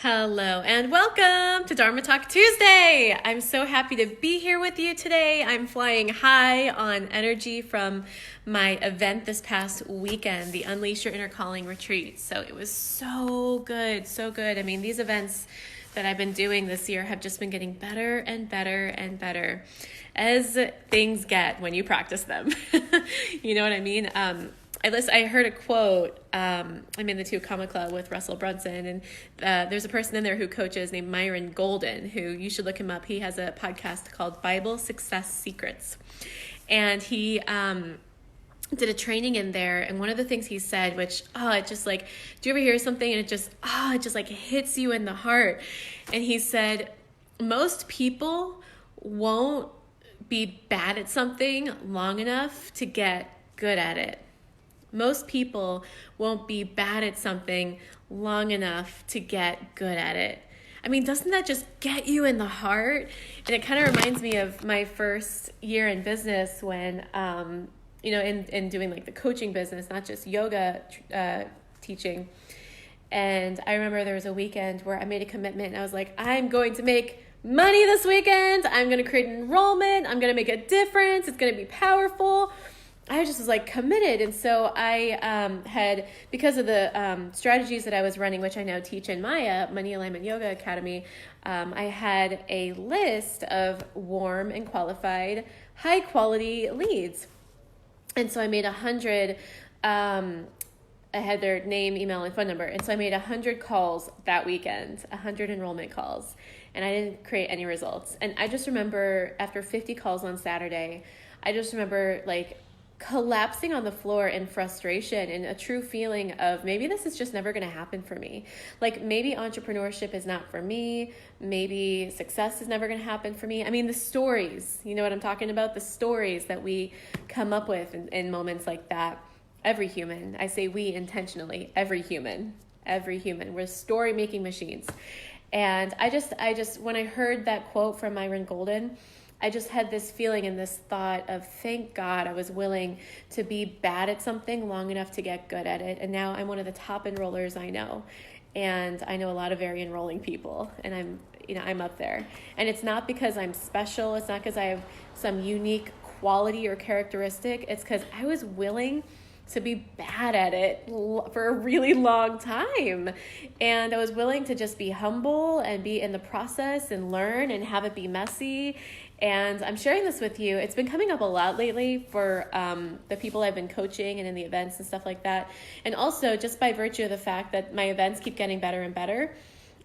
Hello and welcome to Dharma Talk Tuesday. I'm so happy to be here with you today. I'm flying high on energy from my event this past weekend, the Unleash Your Inner Calling retreat. So it was so good, so good. I mean, these events that I've been doing this year have just been getting better and better and better as things get when you practice them. You know what I mean? I heard a quote. I'm in the 2 Comma Club with Russell Brunson, and there's a person in there who coaches named Myron Golden, who you should look him up. He has a podcast called Bible Success Secrets, and he did a training in there. And one of the things he said, which it just like, do you ever hear something and it just like hits you in the heart? And he said, most people won't be bad at something long enough to get good at it. Most people won't be bad at something long enough to get good at it. I mean, doesn't that just get you in the heart? And it kind of reminds me of my first year in business when, in doing like the coaching business, not just yoga teaching. And I remember there was a weekend where I made a commitment and I was like, I'm going to make money this weekend. I'm going to create an enrollment. I'm going to make a difference. It's going to be powerful. I just was like committed. And so I had, because of the strategies that I was running, which I now teach in Maya, Money Alignment Yoga Academy, I had a list of warm and qualified, high quality leads. And so I made 100, I had their name, email, and phone number. And so I made 100 calls that weekend, 100 enrollment calls, and I didn't create any results. And I just remember after 50 calls on Saturday, I just remember like collapsing on the floor in frustration and a true feeling of maybe this is just never going to happen for me. Like maybe entrepreneurship is not for me. Maybe success is never going to happen for me. I mean, the stories, you know what I'm talking about? The stories that we come up with in moments like that. Every human, I say we intentionally, every human, we're story making machines. And I just, when I heard that quote from Myron Golden, I just had this feeling and this thought of, thank God I was willing to be bad at something long enough to get good at it. And now I'm one of the top enrollers I know. And I know a lot of very enrolling people, and I'm up there. And it's not because I'm special. It's not because I have some unique quality or characteristic. It's because I was willing to be bad at it for a really long time. And I was willing to just be humble and be in the process and learn and have it be messy. And I'm sharing this with you. It's been coming up a lot lately for the people I've been coaching and in the events and stuff like that. And also just by virtue of the fact that my events keep getting better and better.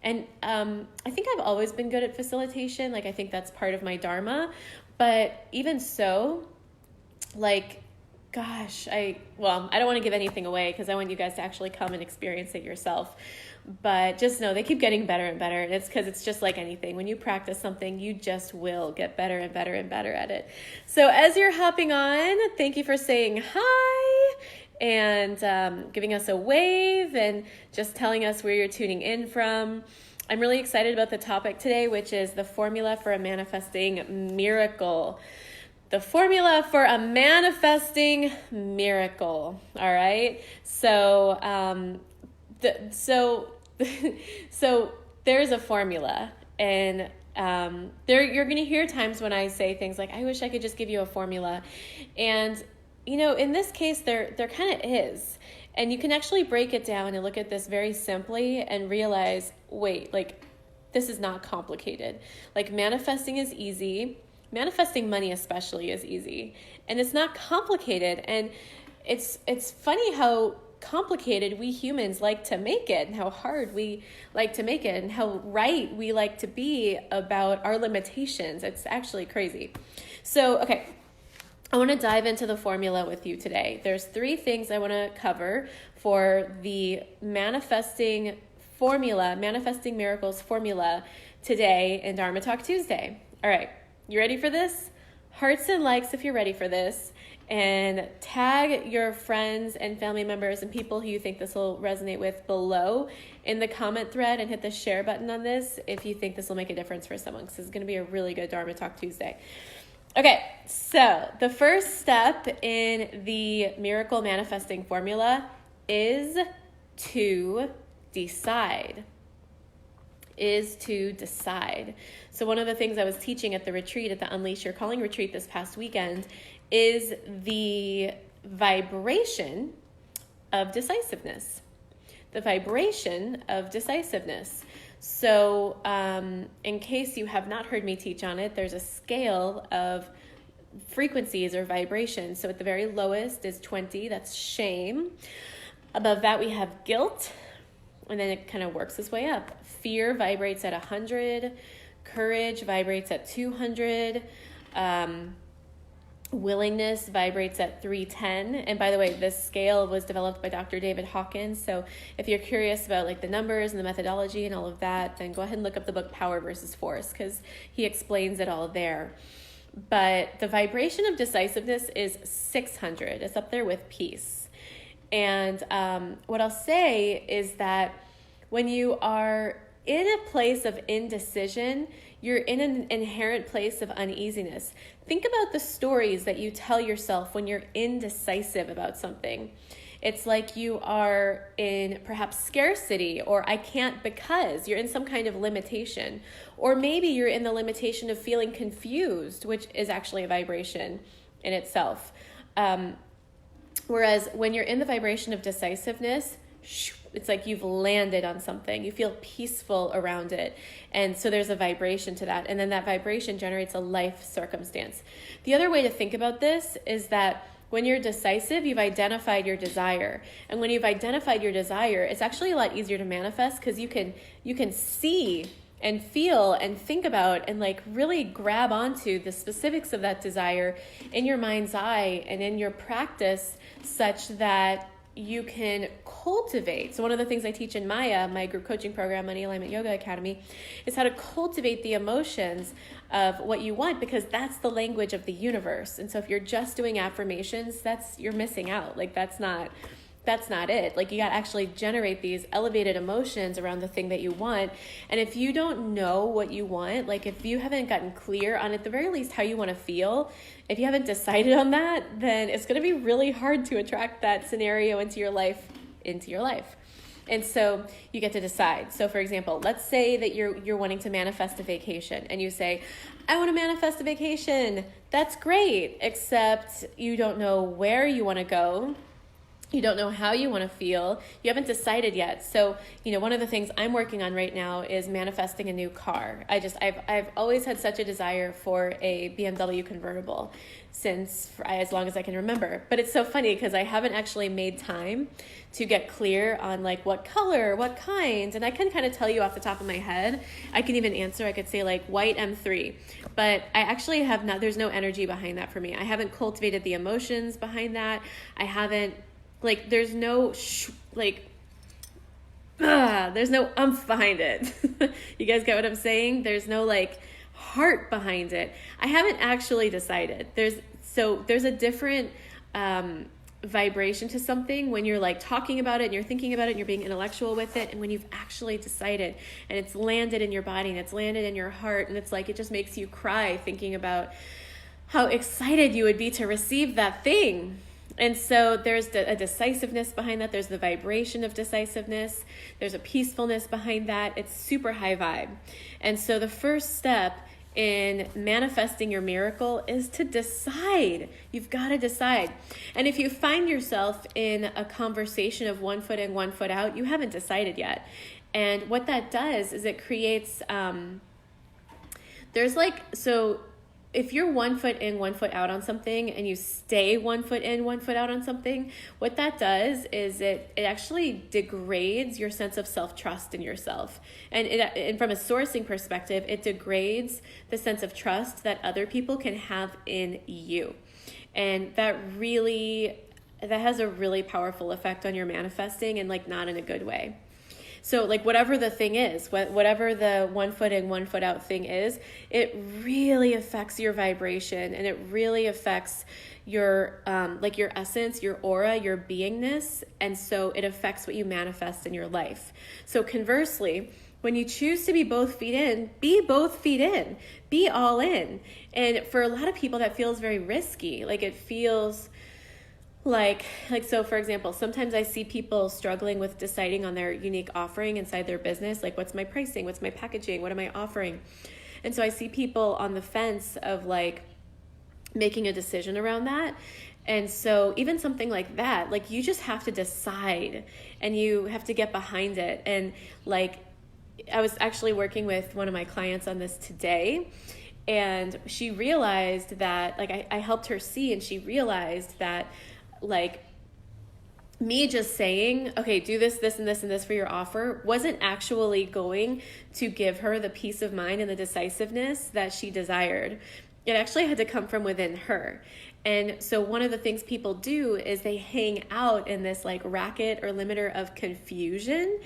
And I think I've always been good at facilitation. Like I think that's part of my dharma. But even so, like, gosh, I don't want to give anything away because I want you guys to actually come and experience it yourself. But just know they keep getting better and better. And it's because it's just like anything. When you practice something, you just will get better and better and better at it. So as you're hopping on, thank you for saying hi and giving us a wave and just telling us where you're tuning in from. I'm really excited about the topic today, which is the formula for a manifesting miracle. The formula for a manifesting miracle. All right. So, so there's a formula, and you're going to hear times when I say things like, I wish I could just give you a formula. And, in this case, there kind of is. And you can actually break it down and look at this very simply and realize, wait, like, this is not complicated. Like, manifesting is easy. Manifesting money especially is easy, and it's not complicated. And it's funny how complicated we humans like to make it, and how hard we like to make it, and how right we like to be about our limitations. It's actually crazy. So, okay, I want to dive into the formula with you today. There's 3 things I want to cover for the manifesting miracles formula today in Dharma Talk Tuesday. All right. You ready for this? Hearts and likes if you're ready for this, and tag your friends and family members and people who you think this will resonate with below in the comment thread, and hit the share button on this if you think this will make a difference for someone, because this is going to be a really good Dharma Talk Tuesday. Okay, so the first step in the miracle manifesting formula is to decide. is to decide. So one of the things I was teaching at the retreat, at the Unleash Your Calling retreat this past weekend, is the vibration of decisiveness. The vibration of decisiveness. So in case you have not heard me teach on it, there's a scale of frequencies or vibrations. So at the very lowest is 20, that's shame. Above that we have guilt, and then it kind of works its way up. Fear vibrates at 100, courage vibrates at 200, willingness vibrates at 310. And by the way, this scale was developed by Dr. David Hawkins. So if you're curious about like the numbers and the methodology and all of that, then go ahead and look up the book Power versus Force, because he explains it all there. But the vibration of decisiveness is 600. It's up there with peace. And what I'll say is that when you are in a place of indecision, you're in an inherent place of uneasiness. Think about the stories that you tell yourself when you're indecisive about something. It's like you are in perhaps scarcity, or I can't because you're in some kind of limitation. Or maybe you're in the limitation of feeling confused, which is actually a vibration in itself. Whereas when you're in the vibration of decisiveness, it's like you've landed on something. You feel peaceful around it. And so there's a vibration to that. And then that vibration generates a life circumstance. The other way to think about this is that when you're decisive, you've identified your desire. And when you've identified your desire, it's actually a lot easier to manifest, because you can see and feel and think about and like really grab onto the specifics of that desire in your mind's eye and in your practice, such that you can cultivate. So one of the things I teach in Maya, my group coaching program, Money Alignment Yoga Academy, is how to cultivate the emotions of what you want, because that's the language of the universe. And so if you're just doing affirmations, you're missing out. Like that's not it. Like you got to actually generate these elevated emotions around the thing that you want. And if you don't know what you want, like if you haven't gotten clear on at the very least how you want to feel, if you haven't decided on that, then it's going to be really hard to attract that scenario into your life. And so you get to decide. So for example, let's say that you're wanting to manifest a vacation, and you say, I want to manifest a vacation. That's great, except you don't know where you want to go. You don't know how you want to feel. You haven't decided yet. So, one of the things I'm working on right now is manifesting a new car. I've always had such a desire for a BMW convertible as long as I can remember. But it's so funny because I haven't actually made time to get clear on like what color, what kind. And I can kind of tell you off the top of my head. I can even answer. I could say like white M3. But I actually have not, there's no energy behind that for me. I haven't cultivated the emotions behind that. I haven't, like, there's no, there's no umph behind it. You guys get what I'm saying? There's no, like, heart behind it. I haven't actually decided. There's a different vibration to something when you're, like, talking about it and you're thinking about it and you're being intellectual with it, and when you've actually decided and it's landed in your body and it's landed in your heart, and it's like it just makes you cry thinking about how excited you would be to receive that thing. And so there's a decisiveness behind that. There's the vibration of decisiveness. There's a peacefulness behind that. It's super high vibe. And so the first step in manifesting your miracle is to decide. You've got to decide. And if you find yourself in a conversation of 1 foot in, 1 foot out, you haven't decided yet. And what that does is it creates, if you're 1 foot in, 1 foot out on something, and you stay 1 foot in, 1 foot out on something, what that does is it actually degrades your sense of self-trust in yourself. And from a sourcing perspective, it degrades the sense of trust that other people can have in you. And that has a really powerful effect on your manifesting, and like not in a good way. So like whatever the thing is, whatever the 1 foot in, 1 foot out thing is, it really affects your vibration, and it really affects your your essence, your aura, your beingness. And so it affects what you manifest in your life. So conversely, when you choose to be both feet in, be both feet in, be all in. And for a lot of people that feels very risky. Like it feels like so for example, sometimes I see people struggling with deciding on their unique offering inside their business, like what's my pricing, what's my packaging, what am I offering? And so I see people on the fence of like making a decision around that. And so even something like that, like you just have to decide and you have to get behind it. And like I was actually working with one of my clients on this today, and she realized that, like I helped her see, and she realized that like me just saying, okay, do this, this, and this, and this for your offer wasn't actually going to give her the peace of mind and the decisiveness that she desired. It actually had to come from within her. And so one of the things people do is they hang out in this like racket or limiter of confusion,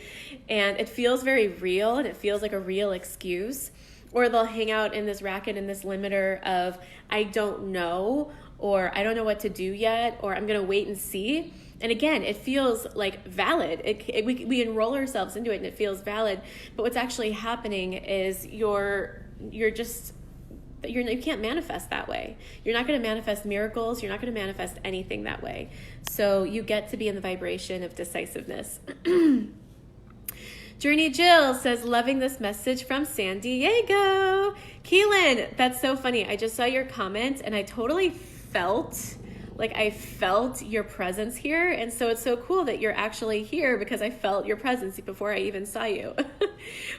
and it feels very real and it feels like a real excuse. Or they'll hang out in this racket in this limiter of I don't know, or I don't know what to do yet, or I'm going to wait and see. And again, it feels like valid. We enroll ourselves into it and it feels valid. But what's actually happening is you can't manifest that way. You're not going to manifest miracles. You're not going to manifest anything that way. So you get to be in the vibration of decisiveness. Journey Jill says, loving this message from San Diego. Keelan, that's so funny. I just saw your comment and I totally felt your presence here. And so it's so cool that you're actually here because I felt your presence before I even saw you.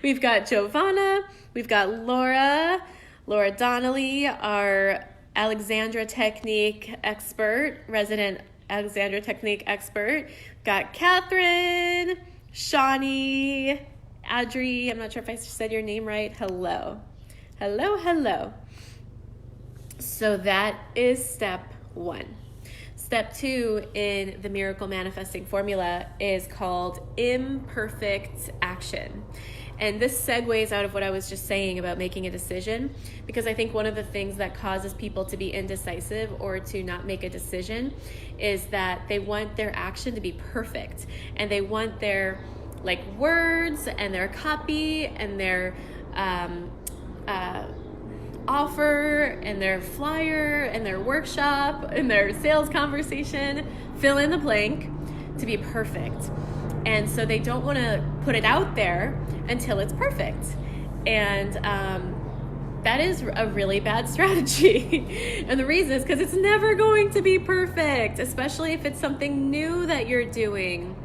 We've got Giovanna. We've got Laura Donnelly, our Alexandra Technique expert, resident Alexandra Technique expert. Got Catherine, Shawnee, Adri, I'm not sure if I said your name right. Hello. So that is step 1. Step 2 in the miracle manifesting formula is called imperfect action. And this segues out of what I was just saying about making a decision, because I think one of the things that causes people to be indecisive or to not make a decision is that they want their action to be perfect, and they want their like words and their copy and their offer and their flyer and their workshop and their sales conversation, fill in the blank, to be perfect. And so they don't want to put it out there until it's perfect. And that is a really bad strategy. And the reason is because it's never going to be perfect, especially if it's something new that you're doing.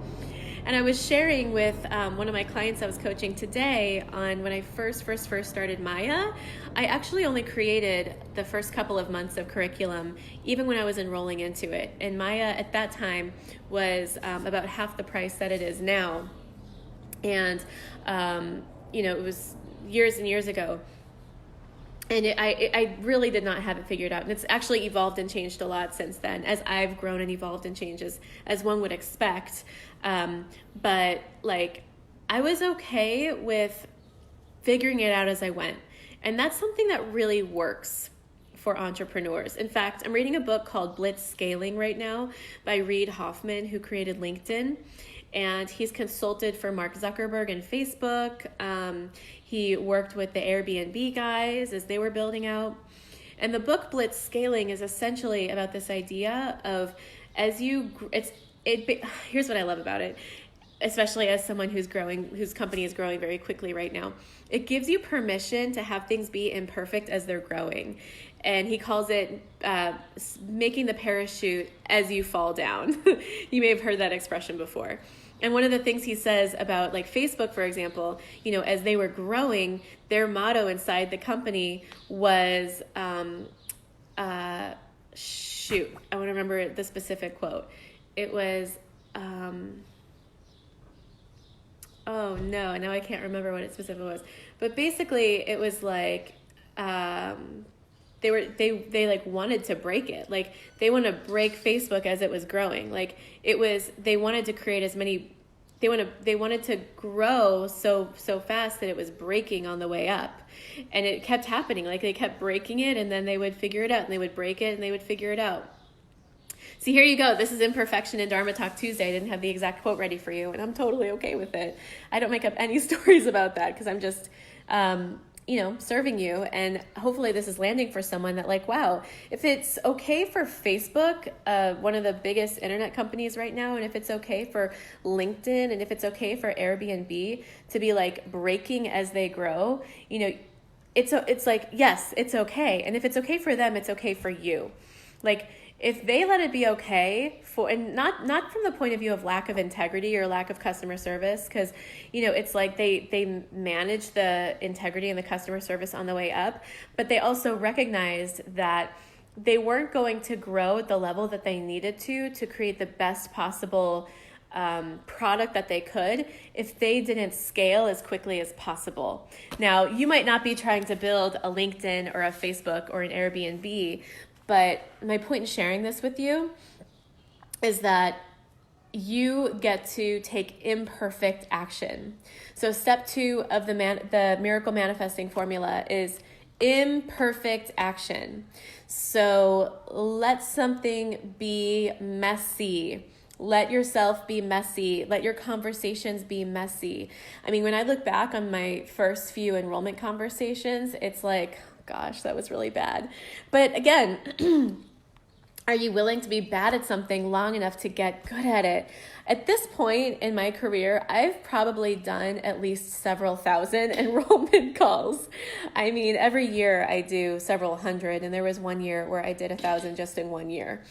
And I was sharing with one of my clients I was coaching today on when I first started Maya. I actually only created the first couple of months of curriculum, even when I was enrolling into it. And Maya at that time was about half the price that it is now. And, it was years and years ago. And I really did not have it figured out. And it's actually evolved and changed a lot since then, as I've grown and evolved and changed as one would expect. But like, I was okay with figuring it out as I went. And that's something that really works for entrepreneurs. In fact, I'm reading a book called Blitz Scaling right now by Reid Hoffman, who created LinkedIn. And he's consulted for Mark Zuckerberg and Facebook. He worked with the Airbnb guys as they were building out. And the book Blitz Scaling is essentially about this idea of here's what I love about it, especially as someone whose company is growing very quickly right now. It gives you permission to have things be imperfect as they're growing. And he calls it making the parachute as you fall down. You may have heard that expression before. And one of the things he says about like Facebook, for example, as they were growing, their motto inside the company was, I want to remember the specific quote. It was, oh no, now I can't remember what it specifically was. But basically it was like, they like wanted to break it. Like they want to break Facebook as it was growing. Like they wanted to create they wanted to grow so fast that it was breaking on the way up. And it kept happening. Like they kept breaking it and then they would figure it out, and they would break it and they would figure it out. See, here you go. This is imperfection in Dharma Talk Tuesday. I didn't have the exact quote ready for you, and I'm totally okay with it. I don't make up any stories about that because I'm just serving you. And hopefully this is landing for someone that like, wow, if it's okay for Facebook, one of the biggest internet companies right now, and if it's okay for LinkedIn, and if it's okay for Airbnb to be like breaking as they grow, it's like, yes, it's okay. And if it's okay for them, it's okay for you. Like, if they let it be okay and not from the point of view of lack of integrity or lack of customer service, because, it's like they manage the integrity and the customer service on the way up, but they also recognized that they weren't going to grow at the level that they needed to create the best possible product that they could if they didn't scale as quickly as possible. Now, you might not be trying to build a LinkedIn or a Facebook or an Airbnb, but my point in sharing this with you is that you get to take imperfect action. So step 2 of the miracle manifesting formula is imperfect action. So let something be messy. Let yourself be messy. Let your conversations be messy. I mean, when I look back on my first few enrollment conversations, it's like, gosh, that was really bad. But again, are you willing to be bad at something long enough to get good at it? At this point in my career, I've probably done at least several thousand enrollment calls. I mean, every year I do several hundred, and there was one year where I did 1,000 just in one year.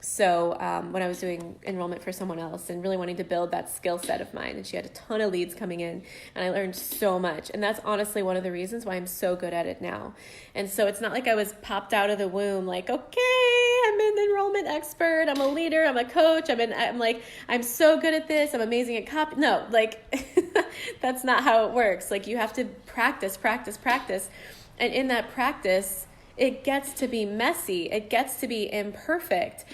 So when I was doing enrollment for someone else and really wanting to build that skill set of mine, and she had a ton of leads coming in, and I learned so much. And that's honestly one of the reasons why I'm so good at it now. And so it's not like I was popped out of the womb like, okay, I'm an enrollment expert, I'm a leader, I'm a coach, I'm so good at this, I'm amazing at copy. No, like that's not how it works. Like, you have to practice. And in that practice, it gets to be messy. It gets to be imperfect.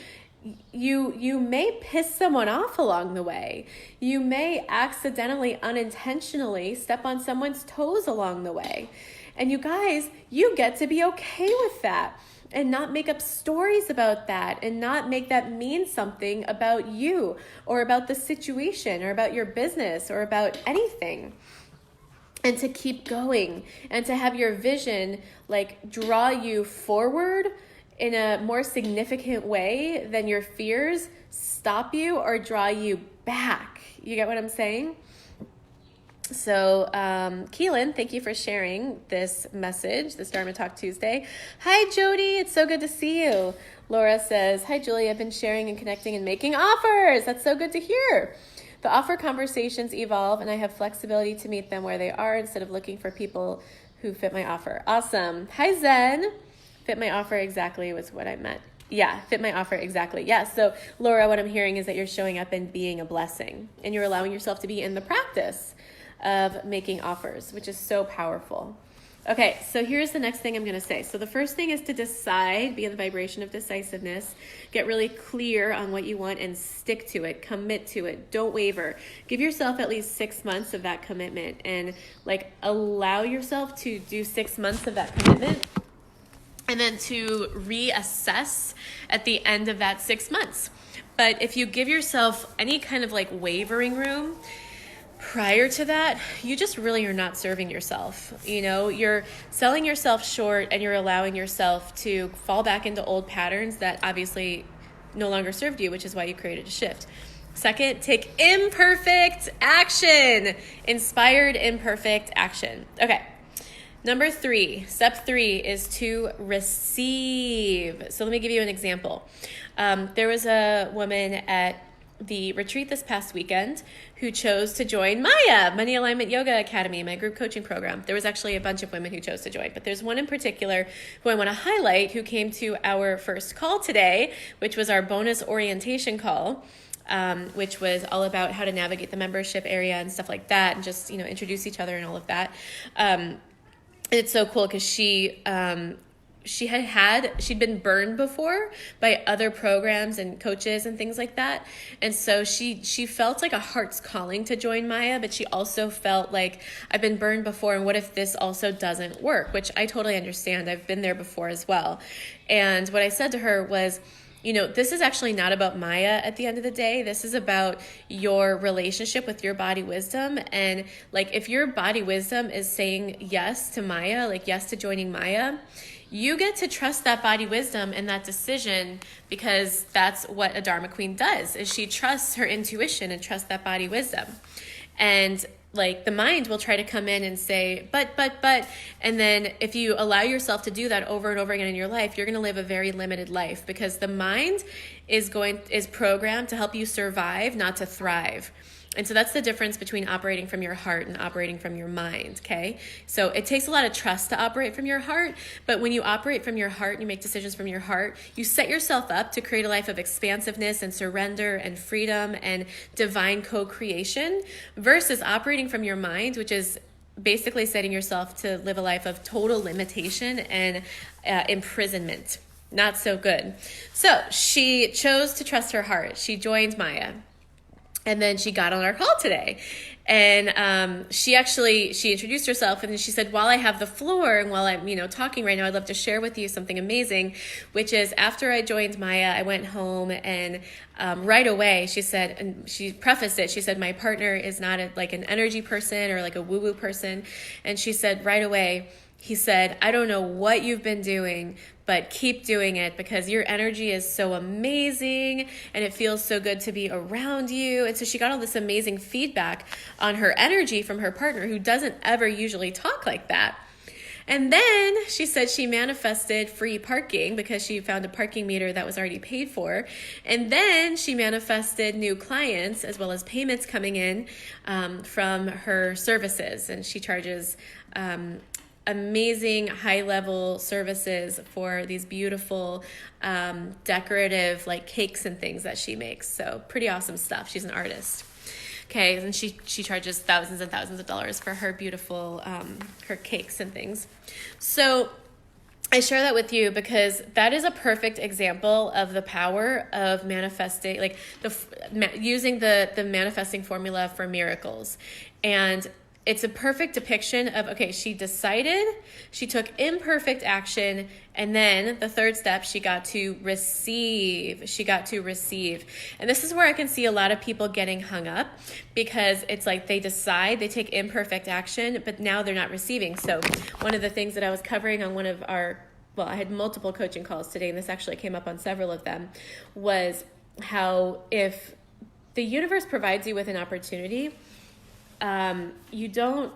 You may piss someone off along the way. You may accidentally, unintentionally step on someone's toes along the way. And you guys, you get to be okay with that and not make up stories about that and not make that mean something about you or about the situation or about your business or about anything. And to keep going and to have your vision like draw you forward in a more significant way than your fears stop you or draw you back. You get what I'm saying? So, Keelan, thank you for sharing this message, this Dharma Talk Tuesday. Hi, Jody. It's so good to see you. Laura says, hi, Julie. I've been sharing and connecting and making offers. That's so good to hear. The offer conversations evolve, and I have flexibility to meet them where they are instead of looking for people who fit my offer. Awesome. Hi, Zen. Fit my offer exactly was what I meant. Yeah, fit my offer exactly. Yeah, so Laura, what I'm hearing is that you're showing up and being a blessing, and you're allowing yourself to be in the practice of making offers, which is so powerful. Okay, so here's the next thing I'm going to say. So the first thing is to decide, be in the vibration of decisiveness, get really clear on what you want and stick to it, commit to it, don't waver. Give yourself at least 6 months of that commitment and like allow yourself to do 6 months of that commitment and then to reassess at the end of that 6 months. But if you give yourself any kind of like wavering room, prior to that, you just really are not serving yourself. You're selling yourself short and you're allowing yourself to fall back into old patterns that obviously no longer served you, which is why you created a shift. Second, take imperfect action. Inspired imperfect action. Okay. Number 3, step 3 is to receive. So let me give you an example. There was a woman at the retreat this past weekend who chose to join Maya, Money Alignment Yoga Academy, my group coaching program. There was actually a bunch of women who chose to join, but there's one in particular who I want to highlight who came to our first call today, which was our bonus orientation call, which was all about how to navigate the membership area and stuff like that, and just, introduce each other and all of that. It's so cool because she'd been burned before by other programs and coaches and things like that. And so she felt like a heart's calling to join Maya, but she also felt like, I've been burned before, and what if this also doesn't work? Which I totally understand. I've been there before as well. And what I said to her was, this is actually not about Maya at the end of the day. This is about your relationship with your body wisdom. And like, if your body wisdom is saying yes to Maya, like yes to joining Maya, you get to trust that body wisdom and that decision, because that's what a Dharma Queen does, is she trusts her intuition and trusts that body wisdom. And like, the mind will try to come in and say, but, and then if you allow yourself to do that over and over again in your life, you're going to live a very limited life, because the mind is programmed to help you survive, not to thrive. And so that's the difference between operating from your heart and operating from your mind, okay? So it takes a lot of trust to operate from your heart, but when you operate from your heart and you make decisions from your heart, you set yourself up to create a life of expansiveness and surrender and freedom and divine co-creation, versus operating from your mind, which is basically setting yourself to live a life of total limitation and imprisonment. Not so good. So she chose to trust her heart. She joined Maya. And then she got on our call today, and she introduced herself, and then she said, while I have the floor and while I'm talking right now, I'd love to share with you something amazing, which is after I joined Maya, I went home, and right away she said, and she prefaced it, she said, my partner is not like an energy person or like a woo-woo person, and she said right away, he said, I don't know what you've been doing, but keep doing it, because your energy is so amazing and it feels so good to be around you. And so she got all this amazing feedback on her energy from her partner, who doesn't ever usually talk like that. And then she said she manifested free parking because she found a parking meter that was already paid for. And then she manifested new clients as well as payments coming in from her services. And she charges amazing high-level services for these beautiful decorative like cakes and things that she makes. So pretty awesome stuff. She's an artist. Okay, and she charges thousands and thousands of dollars for her beautiful her cakes and things. So I share that with you because that is a perfect example of the power of manifesting, like using the manifesting formula for miracles. And it's a perfect depiction of, okay, she decided, she took imperfect action, and then the third step, she got to receive. And this is where I can see a lot of people getting hung up, because it's like they decide, they take imperfect action, but now they're not receiving. So one of the things that I was covering on one of I had multiple coaching calls today, and this actually came up on several of them, was how if the universe provides you with an opportunity, you don't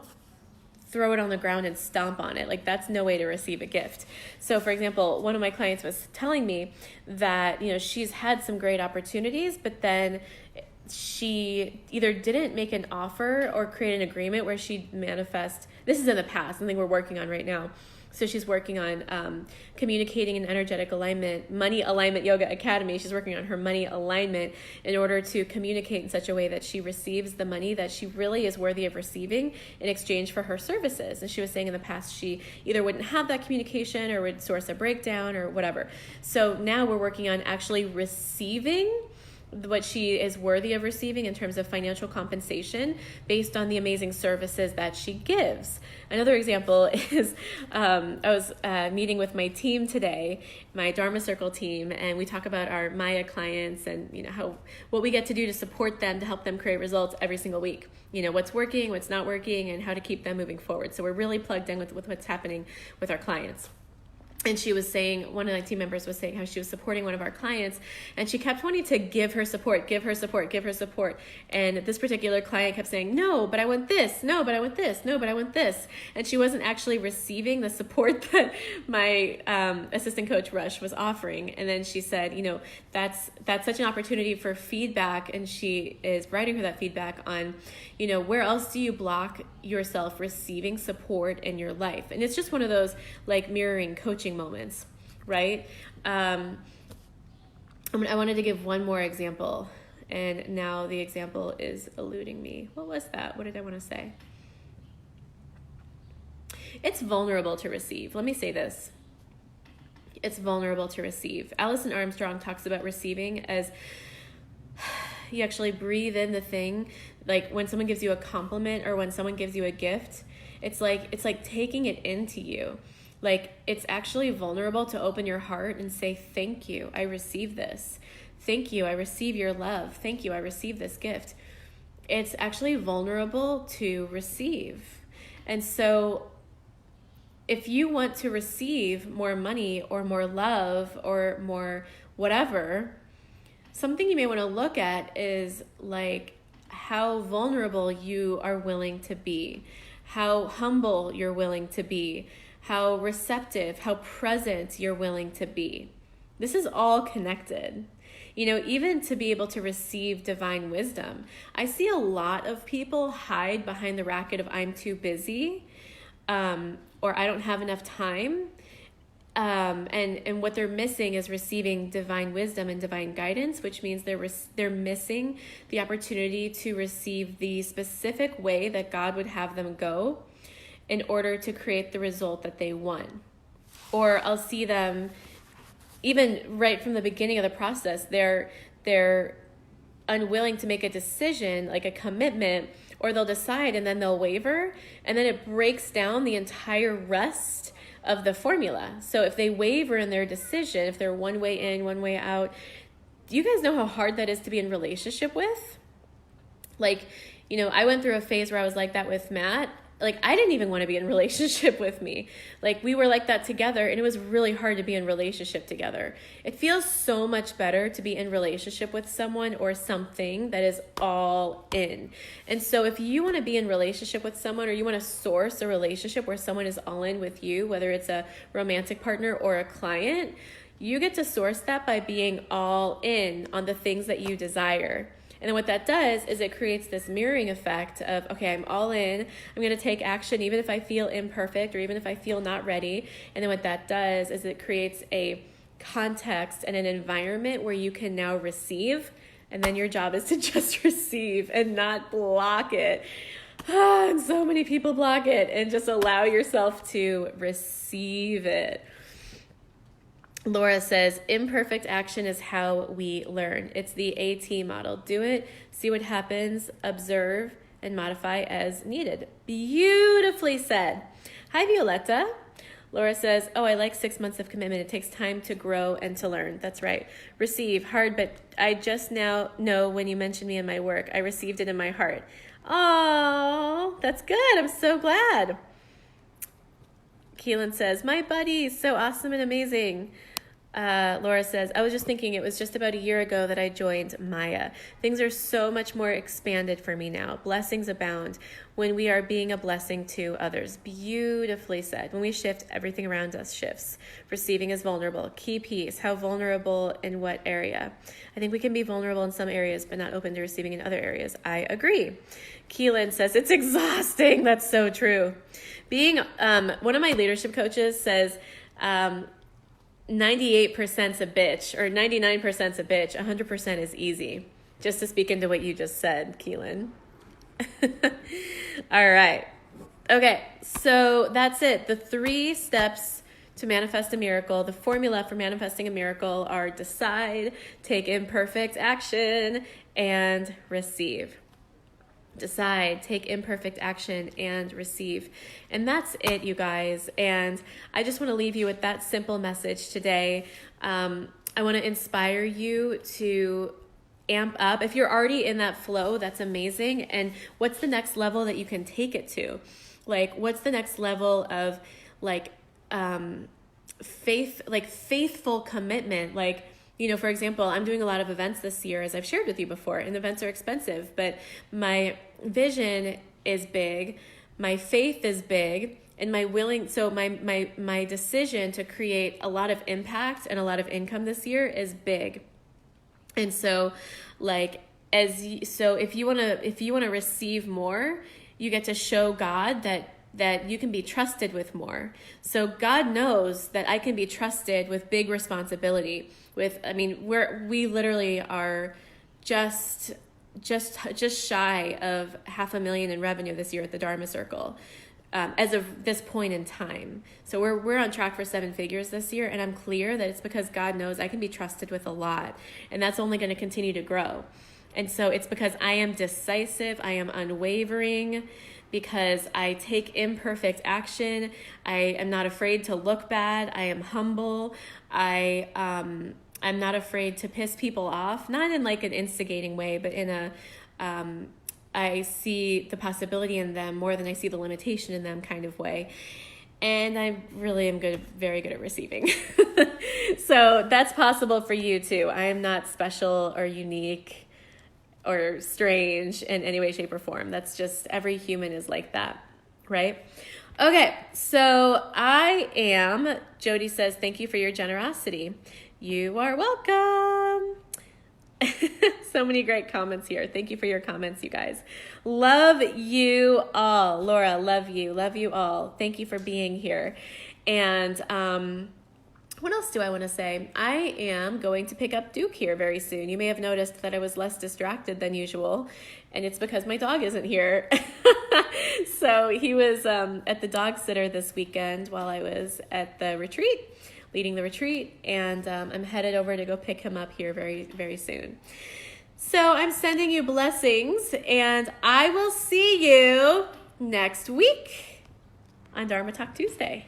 throw it on the ground and stomp on it. Like, that's no way to receive a gift. So for example, one of my clients was telling me that, she's had some great opportunities, but then she either didn't make an offer or create an agreement where she'd manifest. This is in the past, something we're working on right now. So she's working on communicating an energetic alignment, Money Alignment Yoga Academy. She's working on her money alignment in order to communicate in such a way that she receives the money that she really is worthy of receiving in exchange for her services. And she was saying in the past she either wouldn't have that communication or would source a breakdown or whatever. So now we're working on actually receiving what she is worthy of receiving in terms of financial compensation based on the amazing services that she gives. Another example is I was meeting with my team today, my Dharma Circle team, and we talk about our Maya clients and what we get to do to support them, to help them create results every single week. What's working, what's not working, and how to keep them moving forward. So we're really plugged in with what's happening with our clients. And she was saying, one of my team members was saying how she was supporting one of our clients, and she kept wanting to give her support. And this particular client kept saying, no, but I want this. No, but I want this. No, but I want this. And she wasn't actually receiving the support that my assistant coach Rush was offering. And then she said, that's such an opportunity for feedback. And she is writing her that feedback on, where else do you block yourself receiving support in your life? And it's just one of those like mirroring coaching moments, right? I wanted to give one more example, and now the example is eluding me. What was that? What did I want to say? It's vulnerable to receive. Let me say this. It's vulnerable to receive. Alison Armstrong talks about receiving as you actually breathe in the thing. Like when someone gives you a compliment or when someone gives you a gift, it's like taking it into you. Like, it's actually vulnerable to open your heart and say, thank you, I receive this. Thank you, I receive your love. Thank you, I receive this gift. It's actually vulnerable to receive. And so if you want to receive more money or more love or more whatever, something you may want to look at is like how vulnerable you are willing to be, how humble you're willing to be, how receptive, how present you're willing to be. This is all connected. You know, even to be able to receive divine wisdom. I see a lot of people hide behind the racket of I'm too busy, or I don't have enough time. And what they're missing is receiving divine wisdom and divine guidance, which means they're missing the opportunity to receive the specific way that God would have them go in order to create the result that they want. Or I'll see them even right from the beginning of the process, they're unwilling to make a decision, like a commitment, or they'll decide and then they'll waver, and then it breaks down the entire rest of the formula. So if they waver in their decision, if they're one way in, one way out, do you guys know how hard that is to be in relationship with? Like, you know, I went through a phase where I was like that with Matt. Like, I didn't even want to be in relationship with me. Like, we were like that together, and it was really hard to be in relationship together. It feels so much better to be in relationship with someone or something that is all in. And so if you want to be in relationship with someone, or you want to source a relationship where someone is all in with you, whether it's a romantic partner or a client, you get to source that by being all in on the things that you desire. And then what that does is it creates this mirroring effect of, okay, I'm all in. I'm going to take action even if I feel imperfect or even if I feel not ready. And then what that does is it creates a context and an environment where you can now receive. And then your job is to just receive and not block it. And so many people block it, and just allow yourself to receive it. Laura says, imperfect action is how we learn. It's the AT model. Do it, see what happens, observe, and modify as needed. Beautifully said. Hi, Violetta. Laura says, oh, I like 6 months of commitment. It takes time to grow and to learn. That's right. Receive, hard, but I just now know when you mentioned me in my work, I received it in my heart. Oh, that's good. I'm so glad. Keelan says, my buddy, so awesome and amazing. Laura says, I was just thinking it was just about a year ago that I joined Maya. Things are so much more expanded for me now. Blessings abound when we are being a blessing to others. Beautifully said. When we shift, everything around us shifts. Receiving is vulnerable. Key piece. How vulnerable in what area? I think we can be vulnerable in some areas, but not open to receiving in other areas. I agree. Keelan says, it's exhausting. That's so true. Being, one of my leadership coaches says, 98%'s a bitch, or 99%'s a bitch, 100% is easy. Just to speak into what you just said, Keelan. All right. Okay, so that's it. The 3 steps to manifest a miracle, the formula for manifesting a miracle are decide, take imperfect action, and receive. Decide, take imperfect action, and receive. And that's it, you guys. And I just want to leave you with that simple message today. I want to inspire you to amp up. If you're already in that flow, that's amazing. And what's the next level that you can take it to? Like, what's the next level of faithful commitment? Like, you know, for example, I'm doing a lot of events this year, as I've shared with you before, and events are expensive, but my vision is big, my faith is big, and my decision to create a lot of impact and a lot of income this year is big. And so, if you want to receive more, you get to show God that you can be trusted with more. So God knows that I can be trusted with big responsibility. We literally are just shy of $500,000 in revenue this year at the Dharma Circle, as of this point in time. So we're on track for 7 figures this year, and I'm clear that it's because God knows I can be trusted with a lot, and that's only going to continue to grow. And so it's because I am decisive, I am unwavering, because I take imperfect action. I am not afraid to look bad. I am humble. I'm not afraid to piss people off, not in like an instigating way, but in a I see the possibility in them more than I see the limitation in them kind of way. And I really am very good at receiving. So that's possible for you too. I am not special or unique or strange in any way, shape, or form. That's just, every human is like that, right? Okay, so Jody says, thank you for your generosity. You are welcome. So many great comments here. Thank you for your comments, you guys. Love you all. Laura, love you all. Thank you for being here. And what else do I want to say? I am going to pick up Duke here very soon. You may have noticed that I was less distracted than usual, and it's because my dog isn't here. So he was at the dog sitter this weekend while I was at the retreat, leading the retreat, and I'm headed over to go pick him up here very, very soon. So I'm sending you blessings, and I will see you next week on Dharma Talk Tuesday.